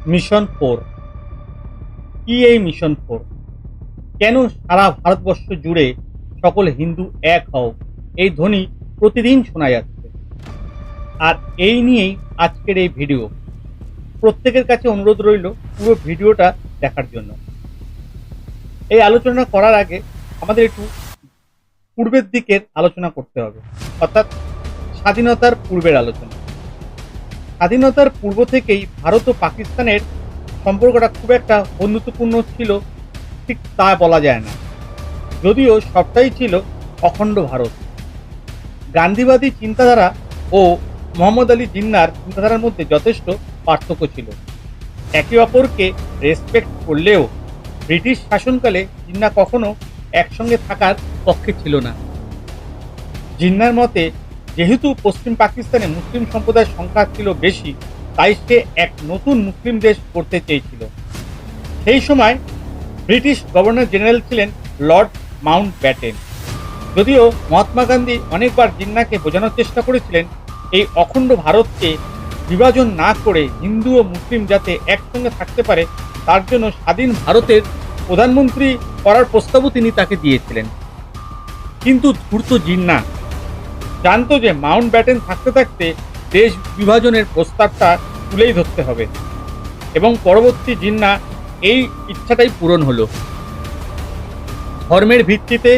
Mission 4। কি এই mission 4? কেন সারা ভারতবর্ষ জুড়ে সকল হিন্দু এক হও এই ধ্বনি প্রতিদিন শোনা যাচ্ছে? আর এই নিয়েই আজকের এই ভিডিও। প্রত্যেকের কাছে অনুরোধ রইল পুরো ভিডিওটা দেখার জন্য। এই আলোচনা করার আগে আমাদের একটু পূর্বের দিকের আলোচনা করতে হবে, অর্থাৎ স্বাধীনতার পূর্বের আলোচনা। স্বাধীনতার পূর্ব থেকেই ভারত ও পাকিস্তানের সম্পর্কটা খুব একটা বন্ধুত্বপূর্ণ ছিল ঠিক তা বলা যায় না, যদিও সবটাই ছিল অখণ্ড ভারত। গান্ধীবাদী চিন্তাধারা ও মোহাম্মদ আলী জিন্নার চিন্তাধারার মধ্যে যথেষ্ট পার্থক্য ছিল। একে অপরকে রেসপেক্ট করলেও ব্রিটিশ শাসনকালে জিন্না কখনো একসঙ্গে থাকার পক্ষে ছিল না। জিন্নার মতে যেহেতু পশ্চিম পাকিস্তানে মুসলিম সম্প্রদায়ের সংখ্যা ছিল বেশি, তাই সে এক নতুন মুসলিম দেশ করতে চেয়েছিল। সেই সময় ব্রিটিশ গভর্নর জেনারেল ছিলেন লর্ড মাউন্ট ব্যাটেন। যদিও মহাত্মা গান্ধী অনেকবার জিন্নাকে বোঝানোর চেষ্টা করেছিলেন এই অখণ্ড ভারতকে বিভাজন না করে হিন্দু ও মুসলিম যাতে একসঙ্গে থাকতে পারে, তার জন্য স্বাধীন ভারতের প্রধানমন্ত্রী করার প্রস্তাবও তিনি তাকে দিয়েছিলেন। কিন্তু ধূর্ত জিন্না জানতো যে মাউন্ট ব্যাটেন থাকতে থাকতে দেশ বিভাজনের প্রস্তাবটা তুলেই ধরতে হবে, এবং পরবর্তী জিন্না এই ইচ্ছাটাই পূরণ হলো। ধর্মের ভিত্তিতে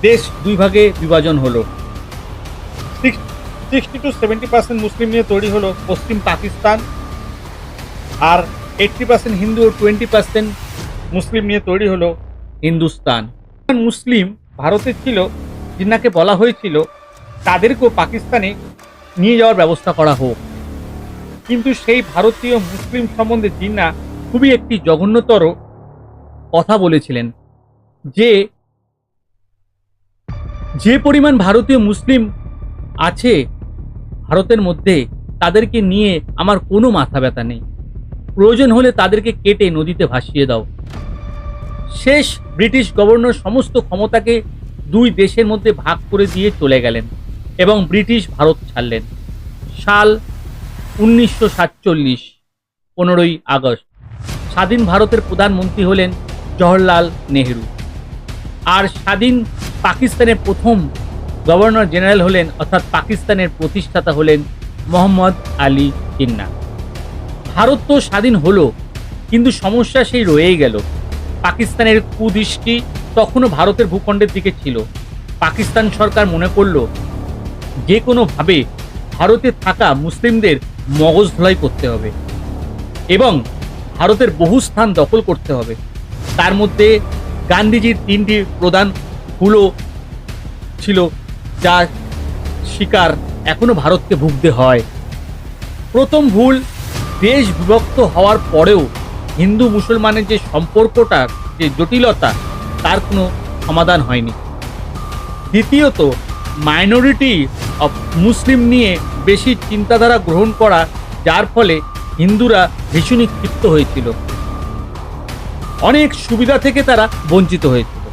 দেশ দুই ভাগে বিভাজন হলো। 60 to 70% মুসলিম নিয়ে তৈরি হলো পশ্চিম পাকিস্তান, আর 80% হিন্দু ও 20% মুসলিম নিয়ে তৈরি হলো হিন্দুস্তান। মুসলিম ভারতে ছিল, জিন্নাকে বলা হয়েছিল তাদেরকেও পাকিস্তানে নিয়ে যাওয়ার ব্যবস্থা করা হোক। কিন্তু সেই ভারতীয় মুসলিম সম্বন্ধে জিন্না খুবই একটি জঘন্যতর কথা বলেছিলেন, যে পরিমাণ ভারতীয় মুসলিম আছে ভারতের মধ্যে, তাদেরকে নিয়ে আমার কোনো মাথা ব্যথা নেই। প্রয়োজন হলে তাদেরকে কেটে নদীতে ভাসিয়ে দাও। শেষ ব্রিটিশ গভর্নর সমস্ত ক্ষমতাকে দুই দেশের মধ্যে ভাগ করে দিয়ে চলে গেলেন এবং ব্রিটিশ ভারত ছাড়লেন। সাল 1947, 15ই আগস্ট। স্বাধীন ভারতের প্রধানমন্ত্রী হলেন জওহরলাল নেহেরু, আর স্বাধীন পাকিস্তানের প্রথম গভর্নর জেনারেল হলেন, অর্থাৎ পাকিস্তানের প্রতিষ্ঠাতা হলেন মোহাম্মদ আলী জিন্নাহ। ভারত তো স্বাধীন হলো, কিন্তু সমস্যা সেই রয়েই গেল। পাকিস্তানের কুদৃষ্টি তখনও ভারতের ভূখণ্ডের দিকে ছিল। পাকিস্তান সরকার মনে করল যে কোনোভাবে ভারতে থাকা মুসলিমদের মগজ ধোলাই করতে হবে এবং ভারতের বহু স্থান দখল করতে হবে। তার মধ্যে গান্ধীজির 3টি প্রধান ভুলও ছিল, যার শিকার এখনো ভারতকে ভুগতে হয়। প্রথম ভুল, দেশ বিভক্ত হওয়ার পরেও হিন্দু মুসলমানের যে সম্পর্কটার যে জটিলতা, তার কোনো সমাধান হয়নি। দ্বিতীয়ত, মাইনরিটি অফ মুসলিম নিয়ে বেশি চিন্তাধারা গ্রহণ করা, যার ফলে হিন্দুরা ভীষণই ক্ষিপ্ত হয়েছিল। অনেক সুবিধা থেকে তারা বঞ্চিত হয়েছিল।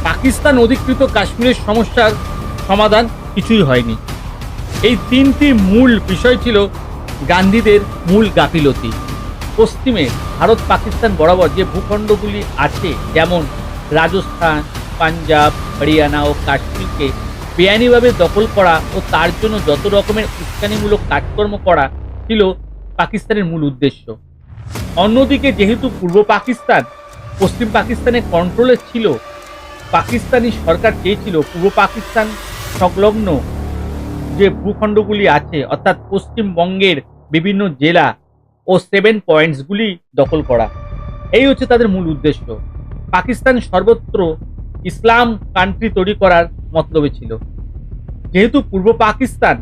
পাকিস্তান অধিকৃত কাশ্মীরের সমস্যার সমাধান কিছুই হয়নি। এই 3টি মূল বিষয় ছিল গান্ধীদের মূল গাফিলতি। পশ্চিমে ভারত পাকিস্তান বরাবর যে ভূখণ্ডগুলি আছে, যেমন রাজস্থান, পাঞ্জাব, হরিয়ানা ও কাশ্মীরকে বেআইনিভাবে দখল করা ও তার জন্য যত রকমের উস্কানিমূলক কাজকর্ম করা ছিল পাকিস্তানের মূল উদ্দেশ্য। অন্যদিকে যেহেতু পূর্ব পাকিস্তান পশ্চিম পাকিস্তানের কন্ট্রোলে ছিল, পাকিস্তানি সরকার চেয়েছিল পূর্ব পাকিস্তান সংলগ্ন যে ভূখণ্ডগুলি আছে, অর্থাৎ পশ্চিমবঙ্গের বিভিন্ন জেলা ও 7 পয়েন্টসগুলি দখল করা। এই হচ্ছে তাদের মূল উদ্দেশ্য। পাকিস্তান সর্বত্র ইসলাম কান্ট্রি তৈরি করার মতলবে ছিল। যেহেতু পূর্ব পাকিস্তান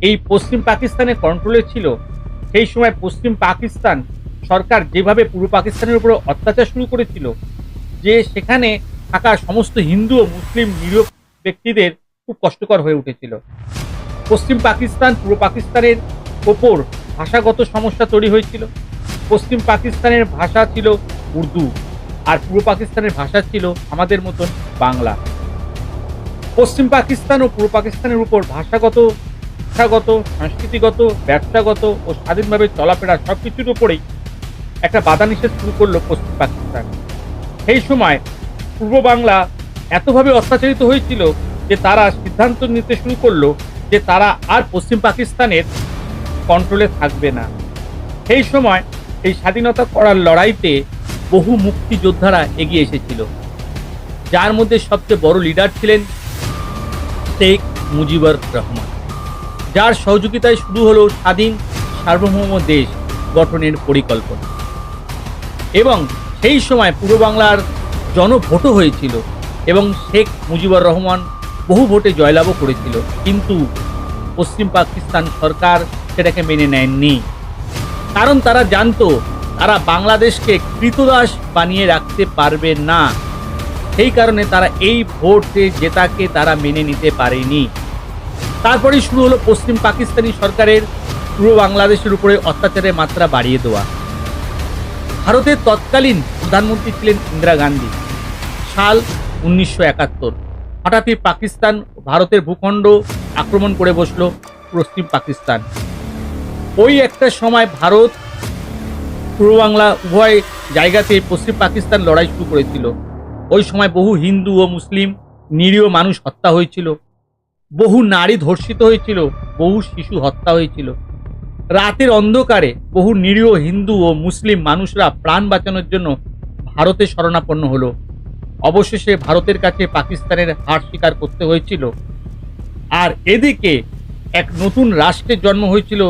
এই পশ্চিম পাকিস্তানের কন্ট্রোলে ছিল, সেই সময় পশ্চিম পাকিস্তান সরকার যেভাবে পূর্ব পাকিস্তানের উপর অত্যাচার শুরু করেছিল, যে সেখানে থাকা সমস্ত হিন্দু ও মুসলিম নিরীহ ব্যক্তিদের খুব কষ্টকর হয়ে উঠেছিল। পশ্চিম পাকিস্তান পূর্ব পাকিস্তানের ওপর ভাষাগত সমস্যা তৈরি হয়েছিল। পশ্চিম পাকিস্তানের ভাষা ছিল উর্দু, আর পূর্ব পাকিস্তানের ভাষা ছিল আমাদের মতন বাংলা। পশ্চিম পাকিস্তান ও পূর্ব পাকিস্তানের উপর ভাষাগত শিক্ষাগত, সংস্কৃতিগত, ব্যবসাগত ও স্বাধীনভাবে চলাফেরা সবকিছুর উপরেই একটা বাধা নিষেধ শুরু করলো পশ্চিম পাকিস্তান। সেই সময় পূর্ব বাংলা এতভাবে অত্যাচারিত হয়েছিল যে তারা সিদ্ধান্ত নিতে শুরু করলো যে তারা আর পশ্চিম পাকিস্তানের কন্ট্রোলে থাকবে না। সেই সময় এই স্বাধীনতা করার লড়াইতে বহু মুক্তিযোদ্ধারা এগিয়ে এসেছিল, যার মধ্যে সবচেয়ে বড় লিডার ছিলেন শেখ মুজিবুর রহমান, যার সহযোগিতায় শুরু হলো স্বাধীন সার্বভৌম দেশ গঠনের পরিকল্পনা। এবং সেই সময় পূর্ব বাংলার জনভোটও হয়েছিল এবং শেখ মুজিবুর রহমান বহু ভোটে জয়লাভও করেছিল, কিন্তু পশ্চিম পাকিস্তান সরকার সেটাকে মেনে নেয়নি। কারণ তারা জানতো তারা বাংলাদেশকে কৃতদাস বানিয়ে রাখতে পারবে না। সেই কারণে তারা এই ভোটে জেতাকে তারা মেনে নিতে পারেনি। তারপরেই শুরু হলো পশ্চিম পাকিস্তানি সরকারের পূর্ব বাংলাদেশের উপরে অত্যাচারের মাত্রা বাড়িয়ে দেওয়া। ভারতের তৎকালীন প্রধানমন্ত্রী ছিলেন ইন্দিরা গান্ধী। সাল 1971। হঠাৎই পাকিস্তান ভারতের ভূখণ্ড আক্রমণ করে বসলো পশ্চিম পাকিস্তান। ওই একটা সময় ভারত পূর্ব বাংলা উভয় জায়গাতে পশ্চিম পাকিস্তান লড়াই শুরু করেছিল। ওই সময় বহু হিন্দু ও মুসলিম নিরীহ মানুষ হত্যা হয়েছিল, বহু নারী ধর্ষিত হয়েছিল, বহু শিশু হত্যা হয়েছিল। রাতের অন্ধকারে বহু নিরীহ হিন্দু ও মুসলিম মানুষরা প্রাণ বাঁচানোর জন্য ভারতে শরণাপন্ন হলো। অবশেষে ভারতের কাছে পাকিস্তানের হার স্বীকার করতে হয়েছিল। আর এদিকে এক নতুন রাষ্ট্রের জন্ম হয়েছিল,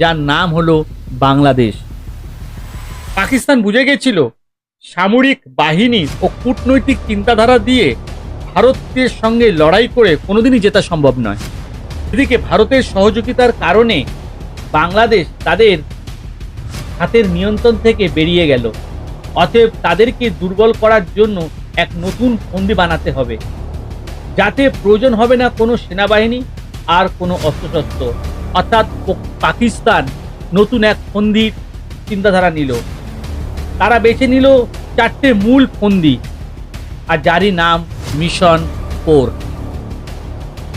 যার নাম হলো বাংলাদেশ। পাকিস্তান বুঝে গেছিল সামরিক বাহিনী ও কূটনৈতিক চিন্তাধারা দিয়ে ভারতের সঙ্গে লড়াই করে কোনোদিনই জেতা সম্ভব নয়। এদিকে ভারতের সহযোগিতার কারণে বাংলাদেশ তাদের হাতের নিয়ন্ত্রণ থেকে বেরিয়ে গেল। অতএব তাদেরকে দুর্বল করার জন্য এক নতুন ফন্দি বানাতে হবে, যাতে প্রয়োজন হবে না কোনো সেনাবাহিনী আর কোনো অস্ত্রশস্ত্র। অর্থাৎ পাকিস্তান নতুন এক ফন্দির চিন্তাধারা নিল। তারা বেছে নিল 4টে মূল ফন্দি, আর যারই নাম মিশন 4।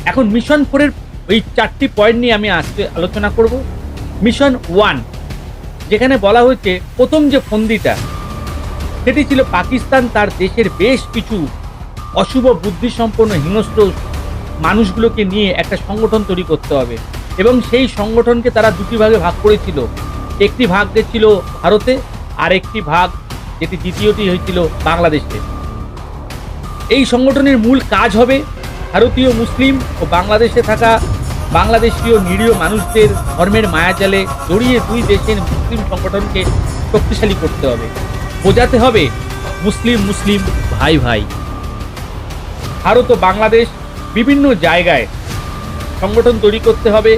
এখন মিশন 4-এর ওই 4টি পয়েন্ট নিয়ে আমি আজকে আলোচনা করব। মিশন 1, যেখানে বলা হয়েছে প্রথম যে ফন্দিটা, সেটি ছিল পাকিস্তান তার দেশের বেশ কিছু অশুভ বুদ্ধিসম্পন্ন হিংস্র মানুষগুলোকে নিয়ে একটা সংগঠন তৈরি করতে হবে, এবং সেই সংগঠনকে তারা দুটি ভাগে ভাগ করেছিল। একটি ভাগ ছিল ভারতে, আর একটি ভাগ, যেটি দ্বিতীয়টি হয়েছিল বাংলাদেশে। এই সংগঠনের মূল কাজ হবে ভারতীয় মুসলিম ও বাংলাদেশে থাকা বাংলাদেশীয় নিরীহ মানুষদের ধর্মের মায়াজালে জড়িয়ে দুই দেশের মুসলিম সংগঠনকে শক্তিশালী করতে হবে। বোঝাতে হবে মুসলিম মুসলিম ভাই ভাই। ভারত ও বাংলাদেশ বিভিন্ন জায়গায় সংগঠন তৈরি করতে হবে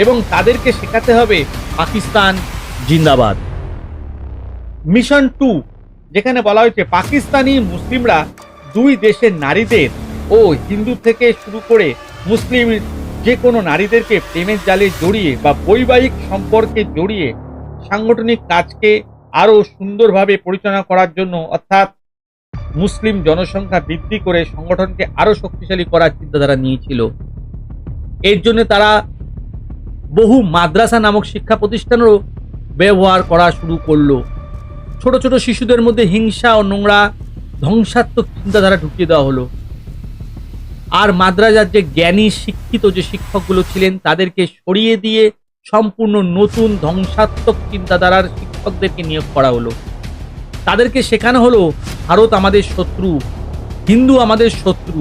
এবং তাদেরকে শেখাতে হবে পাকিস্তান জিন্দাবাদ। মিশন 2, যেখানে বলা হয়েছে পাকিস্তানি মুসলিমরা দুই দেশের নারীদের ও হিন্দু থেকে শুরু করে মুসলিম যে কোনো নারীদেরকে প্রেমের জালে জড়িয়ে বা বৈবাহিক সম্পর্কে জড়িয়ে সাংগঠনিক কাজকে আরও সুন্দরভাবে পরিচালনা করার জন্য, অর্থাৎ মুসলিম জনসংখ্যা বৃদ্ধি করে সংগঠনকে আরও শক্তিশালী করার চিন্তাধারা নিয়েছিল। এর জন্য তারা বহু মাদ্রাসা নামক শিক্ষা প্রতিষ্ঠানেরও ব্যবহার করা শুরু করলো। ছোট ছোট শিশুদের মধ্যে হিংসা ও নোংরা ধ্বংসাত্মক চিন্তাধারা ঢুকিয়ে দেওয়া হলো। আর মাদ্রাসার যে জ্ঞানী শিক্ষিত যে শিক্ষকগুলো ছিলেন তাদেরকে সরিয়ে দিয়ে সম্পূর্ণ নতুন ধ্বংসাত্মক চিন্তাধারার শিক্ষকদেরকে নিয়োগ করা হলো। তাদেরকে শেখানো হলো ভারত আমাদের শত্রু, হিন্দু আমাদের শত্রু,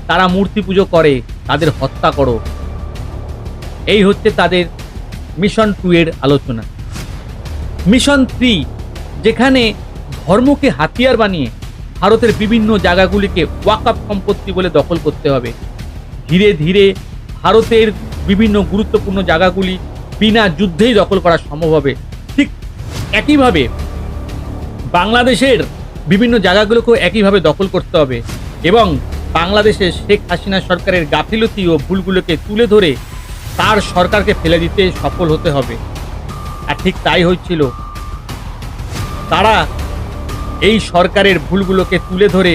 তারা মূর্তি পুজো করে, তাদের হত্যা করো। এই হচ্ছে তাদের মিশন 2-এর আলোচনা। মিশন 3, যেখানে ধর্মকে হাতিয়ার বানিয়ে ভারতের বিভিন্ন জায়গাগুলিকে ওয়াকফ সম্পত্তি বলে দখল করতে হবে। ধীরে ধীরে ভারতের বিভিন্ন গুরুত্বপূর্ণ জায়গাগুলি বিনা যুদ্ধেই দখল করা সম্ভব হবে। ঠিক একইভাবে বাংলাদেশের বিভিন্ন জায়গাগুলোকেও একইভাবে দখল করতে হবে এবং বাংলাদেশের শেখ হাসিনা সরকারের গাফিলতি ও ভুলগুলোকে তুলে ধরে তার সরকারকে ফেলে দিতে সফল হতে হবে। আর ঠিক তাই হয়েছিল। তারা এই সরকারের ভুলগুলোকে তুলে ধরে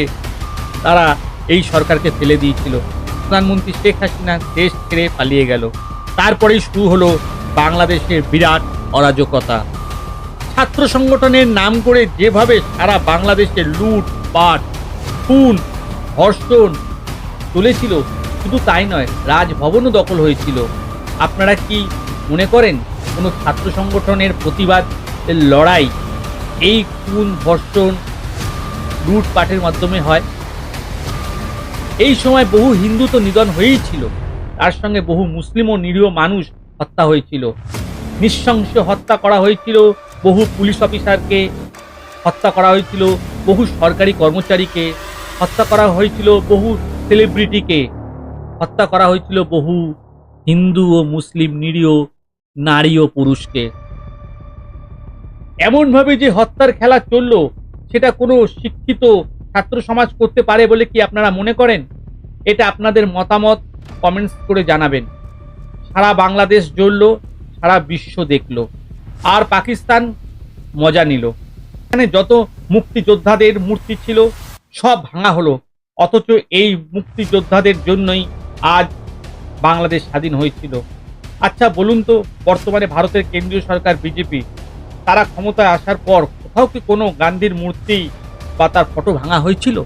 তারা এই সরকারকে ফেলে দিয়েছিল। প্রধানমন্ত্রী শেখ হাসিনা দেশ ছেড়ে পালিয়ে গেল। তারপরেই শুরু হলো বাংলাদেশের বিরাট অরাজকতা। ছাত্র সংগঠনের নাম করে যেভাবে সারা বাংলাদেশে লুট পাট খুন ধর্ষণ চলেছিল, শুধু তাই নয়, রাজভবনও দখল হয়েছিল। আপনারা কি মনে করেন কোনো ছাত্র সংগঠনের প্রতিবাদ লড়াই এই খুন ধর্ষণ লুটপাটের মাধ্যমে হয়? এই সময় বহু হিন্দু তো নিধন হয়েই ছিল, তার সঙ্গে বহু মুসলিম ও নিরীহ মানুষ হত্যা হয়েছিল, নৃশংস হত্যা করা হয়েছিল, বহু পুলিশ অফিসারকে হত্যা করা হয়েছিল, বহু সরকারি কর্মচারীকে হত্যা করা হয়েছিল, বহু সেলিব্রিটিকে হত্যা করা হয়েছিল, বহু হিন্দু ও মুসলিম নিরীহ নারী ও পুরুষকে। এমনভাবে যে হত্যার খেলা চললো, সেটা কোনো শিক্ষিত ছাত্র সমাজ করতে পারে বলে কি আপনারা মনে করেন? এটা আপনাদের মতামত কমেন্টস করে জানাবেন। সারা বাংলাদেশ জ্বলল, সারা বিশ্ব দেখলো, আর পাকিস্তান মজা নিল। এখানে যত মুক্তিযোদ্ধাদের মূর্তি ছিল সব ভাঙা হলো, অথচ এই মুক্তিযোদ্ধাদের জন্যই আজ বাংলাদেশ স্বাধীন হয়েছিল। আচ্ছা বলুন তো, বর্তমানে ভারতের কেন্দ্রীয় সরকার বিজেপি, তারা ক্ষমতায় আসার পর কোথাও কি কোনো গান্ধীর মূর্তি বা তার ফটো ভাঙা হয়েছিল?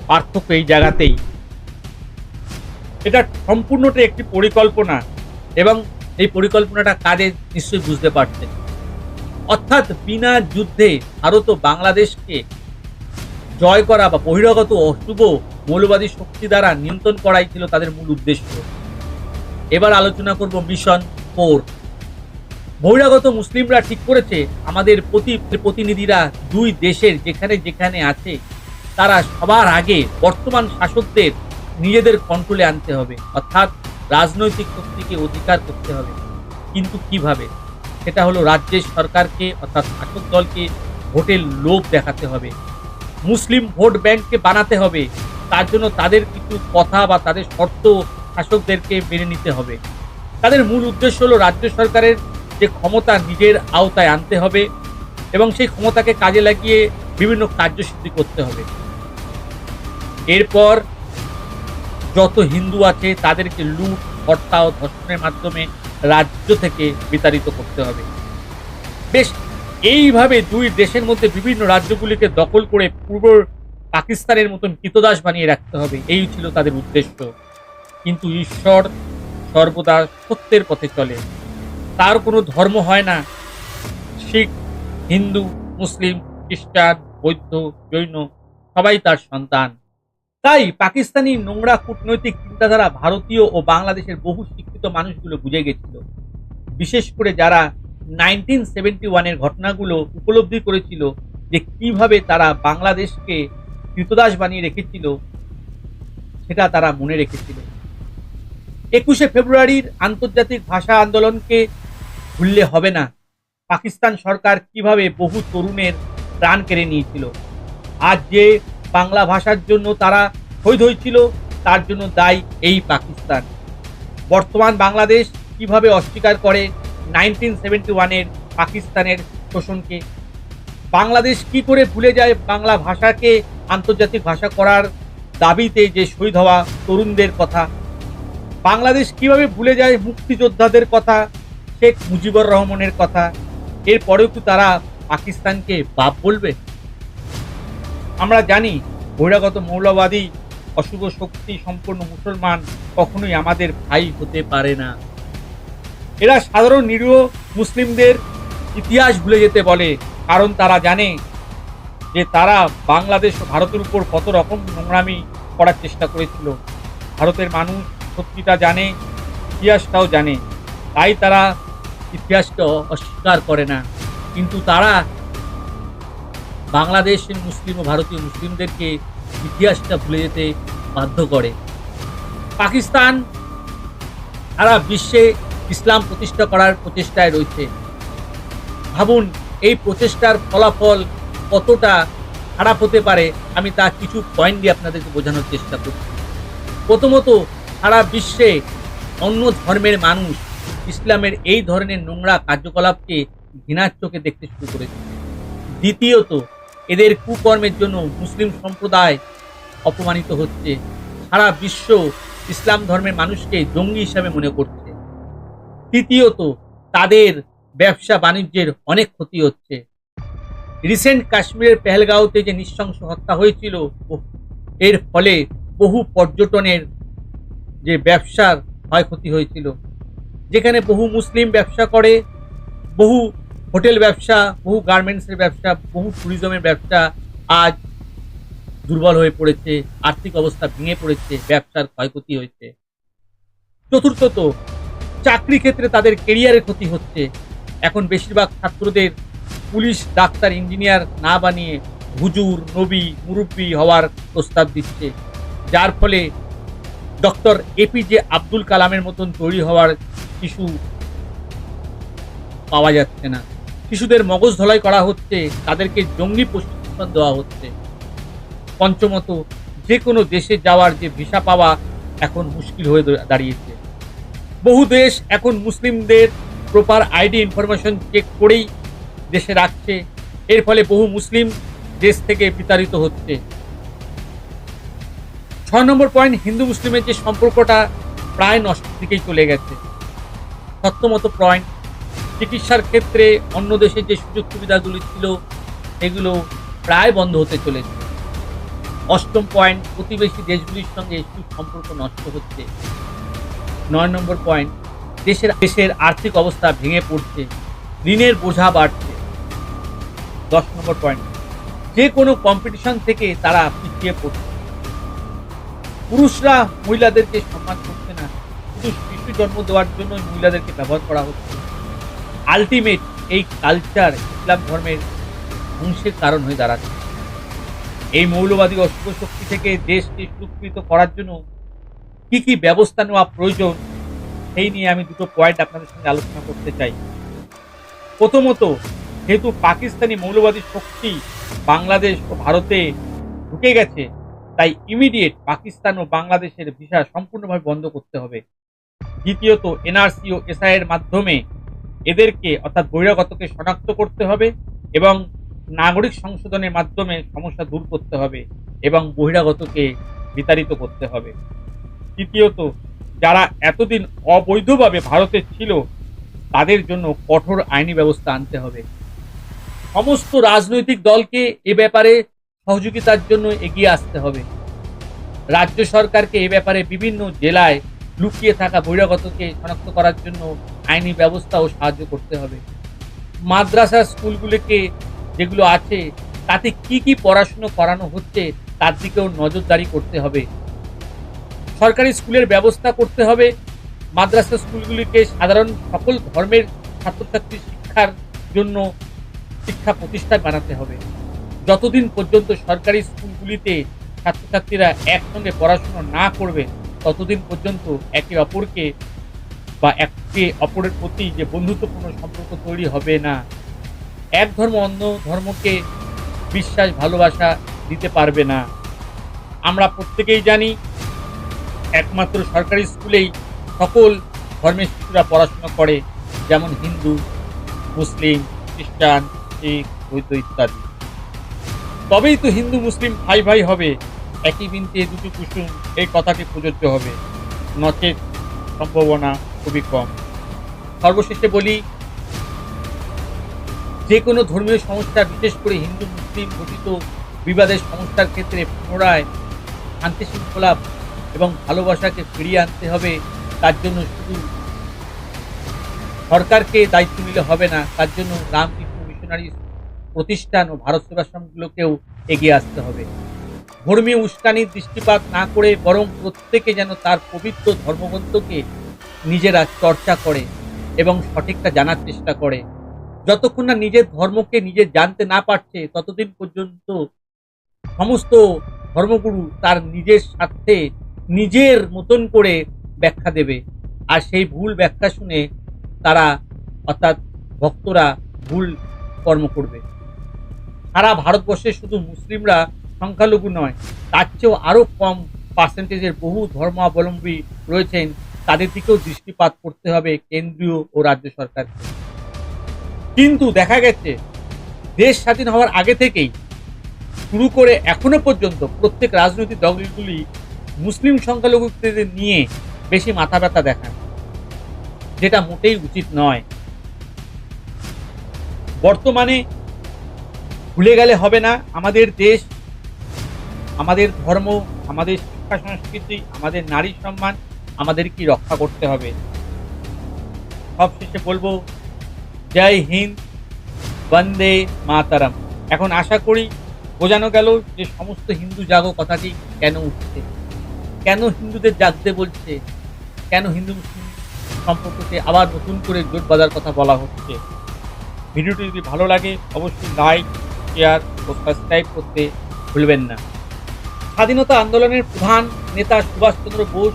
পার্থক্য এই জায়গাতেই। এটা সম্পূর্ণটা একটি পরিকল্পনা, এবং এই পরিকল্পনাটা কাজে নিশ্চয়ই বুঝতে পারছেন। অর্থাৎ বিনা যুদ্ধে ভারত ও বাংলাদেশকে জয় করা বা বহিরাগত অশুভ মৌলবাদী শক্তি দ্বারা নিয়ন্ত্রণ করাই ছিল তাদের মূল উদ্দেশ্য। এবার আলোচনা করব মিশন 4। বহিরাগত মুসলিমরা ঠিক করেছে আমাদের প্রতিনিধিরা দুই দেশের যেখানে যেখানে আছে তারা সবার আগে বর্তমান শাসকদের নিজেদের কন্ট্রোলে আনতে হবে, অর্থাৎ রাজনৈতিক শক্তিকে অধিকার করতে হবে। কিন্তু কিভাবে? সেটা হলো রাজ্যের সরকারকে অর্থাৎ শাসক দলকে ভোটের লোভ দেখাতে হবে, মুসলিম ভোট ব্যাংককে বানাতে হবে। তার জন্য তাদের কিছু কথা বা তাদের শর্ত শাসকদেরকে মেনে নিতে হবে। তাদের মূল উদ্দেশ্য হলো রাজ্য সরকারের যে ক্ষমতা নিজের আওতায় আনতে হবে এবং সেই ক্ষমতাকে কাজে লাগিয়ে বিভিন্ন কার্যসিদ্ধি করতে হবে। এরপর যত হিন্দু আছে তাদেরকে লুট হত্যা ও ধর্ষণের মাধ্যমে রাজ্য থেকে বিতাড়িত করতে হবে। বেশ, এইভাবে দুই দেশের মধ্যে বিভিন্ন রাজ্যগুলিকে দখল করে পূর্ব পাকিস্তানের মতন কৃতদাস বানিয়ে রাখতে হবে, এই ছিল তাদের উদ্দেশ্য। কিন্তু ঈশ্বর সর্বদা সত্যের পথে চলে, তার কোনো ধর্ম হয় না। শিখ, হিন্দু, মুসলিম, খ্রিস্টান, বৌদ্ধ, জৈন সবাই তার সন্তান। তাই পাকিস্তানি নোংরা কূটনৈতিক চিন্তাধারা ভারতীয় ও বাংলাদেশের বহু শিক্ষিত মানুষগুলো বুঝে গেছিল। বিশেষ করে যারা 1971-এর ঘটনাগুলো উপলব্ধি করেছিল যে কিভাবে তারা বাংলাদেশকে কৃতদাস বানিয়ে রেখেছিল, সেটা তারা মনে রেখেছিল। 21শে ফেব্রুয়ারির আন্তর্জাতিক ভাষা আন্দোলনকে ভুললে হবে না। পাকিস্তান সরকার কিভাবে বহু তরুণের প্রাণ কেড়ে নিয়েছিল। আজ যে বাংলা ভাষার জন্য তারা শহীদ হয়েছিল, তার জন্য দায়ী এই পাকিস্তান। বর্তমান বাংলাদেশ কিভাবে অস্বীকার করে 1971-এর পাকিস্তানের শোষণকে? বাংলাদেশ কি করে ভুলে যায় বাংলা ভাষাকে আন্তর্জাতিক ভাষা করার দাবিতে যে শহীদ হওয়া তরুণদের কথা? বাংলাদেশ কিভাবে ভুলে যায় মুক্তিযোদ্ধাদের কথা, শেখ মুজিবুর রহমানের কথা? এরপরেও কি তারা পাকিস্তানকে বাপ বলবে? আমরা জানি বহিরাগত মৌলবাদী অশুভ শক্তি সম্পন্ন মুসলমান কখনোই আমাদের ভাই হতে পারে না। এরা সাধারণ নিরীহ মুসলিমদের ইতিহাস ভুলে যেতে বলে, কারণ তারা জানে যে তারা বাংলাদেশ ও ভারতের উপর কত রকম নোংরামি করার চেষ্টা করেছিল। ভারতের মানুষ সত্যিটা জানে, ইতিহাসটাও জানে, তাই তারা ইতিহাসকে অস্বীকার করে না। কিন্তু তারা বাংলাদেশের মুসলিম ও ভারতীয় মুসলিমদেরকে ইতিহাসটা ভুলে যেতে বাধ্য করে। পাকিস্তান সারা বিশ্বে ইসলাম প্রতিষ্ঠা করার প্রচেষ্টায় রয়েছে। ভাবুন এই প্রচেষ্টার ফলাফল কতটা খারাপ হতে পারে, আমি তা কিছু পয়েন্ট দিয়ে আপনাদেরকে বোঝানোর চেষ্টা করছি। প্রথমত, সারা বিশ্বে অন্য ধর্মের মানুষ ইসলামের এই ধরনের নোংরা কার্যকলাপকে ঘৃণার চোখে দেখতে শুরু করেছে। দ্বিতীয়ত, এদের কুকর্মের জন্য মুসলিম সম্প্রদায় অপমানিত হচ্ছে। সারা বিশ্ব ইসলাম ধর্মের মানুষকে জঙ্গি হিসাবে মনে করছে। তৃতীয়ত, তাদের ব্যবসা বাণিজ্যের অনেক ক্ষতি হচ্ছে। রিসেন্ট কাশ্মীরের পেহেলগাঁওতে যে নৃশংস হত্যা হয়েছিল, এর ফলে বহু পর্যটনের যে ব্যবসার ক্ষয়ক্ষতি হয়েছিল, যেখানে বহু মুসলিম ব্যবসা করে, বহু হোটেল ব্যবসা, বহু গার্মেন্টসের ব্যবসা, বহু ট্যুরিজমের ব্যবসা আজ দুর্বল হয়ে পড়েছে, আর্থিক অবস্থা ভেঙে পড়েছে, ব্যবসার ক্ষয়ক্ষতি হয়েছে। চতুর্থত, চাকরি ক্ষেত্রে তাদের কেরিয়ারের ক্ষতি হচ্ছে। এখন বেশিরভাগ ছাত্রদের পুলিশ, ডাক্তার, ইঞ্জিনিয়ার না বানিয়ে হুজুর, নবী, মুরব্বী হওয়ার প্রস্তাব দিচ্ছে, যার ফলে ডক্টর এপিজে আব্দুল কালামের মতন তৈরি হওয়ার শিশু পাওয়া যাচ্ছে না। শিশুদের মগজ ধোলাই করা হচ্ছে, তাদেরকে জঙ্গি প্রশিক্ষণ দেওয়া হচ্ছে। পঞ্চমত, যে কোনো দেশে যাওয়ার যে ভিসা পাওয়া এখন মুশকিল হয়ে দাঁড়িয়েছে। বহু দেশ এখন মুসলিমদের প্রপার আইডি ইনফরমেশন চেক করেই দেশে রাখছে, এর ফলে বহু মুসলিম দেশ থেকে বিতাড়িত হচ্ছে। 6 নম্বর পয়েন্ট, হিন্দু মুসলিমের যে সম্পর্কটা প্রায় নষ্টের দিকেই চলে গেছে। সপ্তমত পয়েন্ট, চিকিৎসার ক্ষেত্রে অন্য দেশের যে সুযোগ সুবিধাগুলি ছিল সেগুলো প্রায় বন্ধ হতে চলেছে। অষ্টম পয়েন্ট, প্রতিবেশী দেশগুলির সঙ্গে সুসম্পর্ক নষ্ট হচ্ছে। 9 নম্বর পয়েন্ট, দেশের আর্থিক অবস্থা ভেঙে পড়ছে, ঋণের বোঝা বাড়ছে। 10 নম্বর পয়েন্ট, যে কোনো কম্পিটিশন থেকে তারা পিছিয়ে পড়ছে। পুরুষরা মহিলাদেরকে সম্মান করছে না, শুধু শিশু জন্ম দেওয়ার জন্য মহিলাদেরকে ব্যবহার করা হচ্ছে। আলটিমেট এই কালচার ইসলাম ধর্মের ধ্বংসের কারণ হয়ে দাঁড়াচ্ছে। এই মৌলবাদী অশুভ শক্তি থেকে দেশকে সুরক্ষিত করার জন্য কি কি ব্যবস্থা নেওয়া প্রয়োজন, সেই নিয়ে আমি দুটো পয়েন্ট আপনাদের সঙ্গে আলোচনা করতে চাই। প্রথমত, যেহেতু পাকিস্তানি মৌলবাদী শক্তি বাংলাদেশ ও ভারতে ঢুকে গেছে, তাই ইমিডিয়েট পাকিস্তান ও বাংলাদেশের ভিসা সম্পূর্ণভাবে বন্ধ করতে হবে। দ্বিতীয়ত, এনআরসি ও এসআই এর মাধ্যমে এদেরকে অর্থাৎ বহিরাগতকে শনাক্ত করতে হবে এবং নাগরিক সংশোধনের মাধ্যমে সমস্যা দূর করতে হবে এবং বহিরাগতকে বিতাড়িত করতে হবে। তৃতীয়ত, যারা এতদিন অবৈধভাবে ভারতে ছিল তাদের জন্য কঠোর আইনি ব্যবস্থা আনতে হবে। সমস্ত রাজনৈতিক দলকে এ ব্যাপারে সহযোগিতার জন্য এগিয়ে আসতে হবে। রাজ্য সরকারকে এ ব্যাপারে বিভিন্ন জেলায় লুকিয়ে থাকা বহিরাগতকে শনাক্ত করার জন্য আইনি ব্যবস্থা ও সাহায্য করতে হবে। মাদ্রাসা স্কুলগুলিকে যেগুলো আছে তাতে কি কি পড়াশুনো করানো হচ্ছে তার দিকেও নজরদারি করতে হবে। সরকারি স্কুলের ব্যবস্থা করতে হবে। মাদ্রাসা স্কুলগুলিকে সাধারণ সকল ধর্মের ছাত্রছাত্রী শিক্ষার জন্য শিক্ষা প্রতিষ্ঠান বানাতে হবে। যতদিন পর্যন্ত সরকারি স্কুলগুলিতে ছাত্রছাত্রীরা একসঙ্গে পড়াশুনো না করবে ততদিন পর্যন্ত একে অপরকে বা একে অপরের প্রতি যে বন্ধুত্বপূর্ণ সম্পর্ক তৈরি হবে না। এক ধর্ম অন্য ধর্মকে বিশ্বাস ভালোবাসা দিতে পারবে না। আমরা প্রত্যেকেই জানি একমাত্র সরকারি স্কুলেই সকল ধর্মের শিশুরা পড়াশোনা করে, যেমন হিন্দু, মুসলিম, খ্রিস্টান, শিখ, বৌদ্ধ ইত্যাদি। তবেই তো হিন্দু মুসলিম ভাই ভাই হবে, একই বৃন্তে দুটো কুসুম এই কথাটি প্রযোজ্য হবে, নচেত সম্ভাবনা খুবই কম। সর্বশেষে বলি, যে কোনো ধর্মীয় সমস্যা, বিশেষ করে হিন্দু মুসলিম গঠিত বিবাদের সমস্যার ক্ষেত্রে পুনরায় শান্তি শৃঙ্খলা এবং ভালোবাসাকে ফিরিয়ে আনতে হবে। তার জন্য শুধু সরকারকে দায়িত্ব নিলে হবে না, তার জন্য রামকৃষ্ণ মিশনারি প্রতিষ্ঠান ও ভারত সেবাশ্রমগুলোকেও এগিয়ে আসতে হবে। ধর্মীয় উস্কানির দৃষ্টিপাত না করে বরং প্রত্যেকে যেন তার পবিত্র ধর্মগ্রন্থকে নিজেরা চর্চা করে এবং সঠিকটা জানার চেষ্টা করে। যতক্ষণ না নিজের ধর্মকে নিজে জানতে না পারছে ততদিন পর্যন্ত সমস্ত ধর্মগুরু তার নিজের স্বার্থে নিজের মতন করে ব্যাখ্যা দেবে, আর সেই ভুল ব্যাখ্যা শুনে তারা অর্থাৎ ভক্তরা ভুল কর্ম করবে। সারা ভারতবর্ষে শুধু মুসলিমরা সংখ্যালঘু নয়, তার চেয়েও আরও কম পার্সেন্টেজের বহু ধর্মাবলম্বী রয়েছেন, তাদের দিকেও দৃষ্টিপাত করতে হবে কেন্দ্রীয় ও রাজ্য সরকারকে। কিন্তু দেখা গেছে দেশ স্বাধীন হওয়ার আগে থেকেই শুরু করে এখনো পর্যন্ত প্রত্যেক রাজনৈতিক দলগুলি মুসলিম সংখ্যালঘুদের নিয়ে বেশি মাথা ব্যথা দেখান। যেটা মোটেই উচিত নয়। বর্তমানে ভুলে গেলে হবে না, আমাদের দেশ, আমাদের ধর্ম, আমাদের শিক্ষা সংস্কৃতি, আমাদের নারী সম্মান আমাদেরকে রক্ষা করতে হবে। সবশেষে বলবো, জয় হিন্দ, বন্দে মাতারাম। এখন আশা করি বোঝানো গেল যে সমস্ত হিন্দু জাগো কথাটি কেন উঠছে, কেন হিন্দুদের জাগতে বলছে, কেন হিন্দু মুসলিম সম্পর্ককে আবার নতুন করে জোট বাঁধার কথা বলা হচ্ছে। ভিডিওটি যদি ভালো লাগে অবশ্যই লাইক, শেয়ার ও সাবস্ক্রাইব করতে ভুলবেন না। স্বাধীনতা আন্দোলনের প্রধান নেতা সুভাষচন্দ্র বোস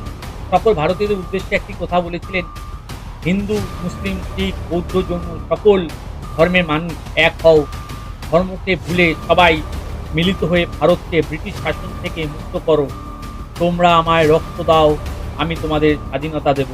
সকল ভারতীয়দের উদ্দেশ্যে একটি কথা বলেছিলেন, হিন্দু, মুসলিম, শিখ, বৌদ্ধ, জৈন সকল ধর্মের মানুষ এক হও, ধর্মকে ভুলে সবাই মিলিত হয়ে ভারতকে ব্রিটিশ শাসন থেকে মুক্ত করো। তোমরা আমায় রক্ত দাও, আমি তোমাদের স্বাধীনতা দেব।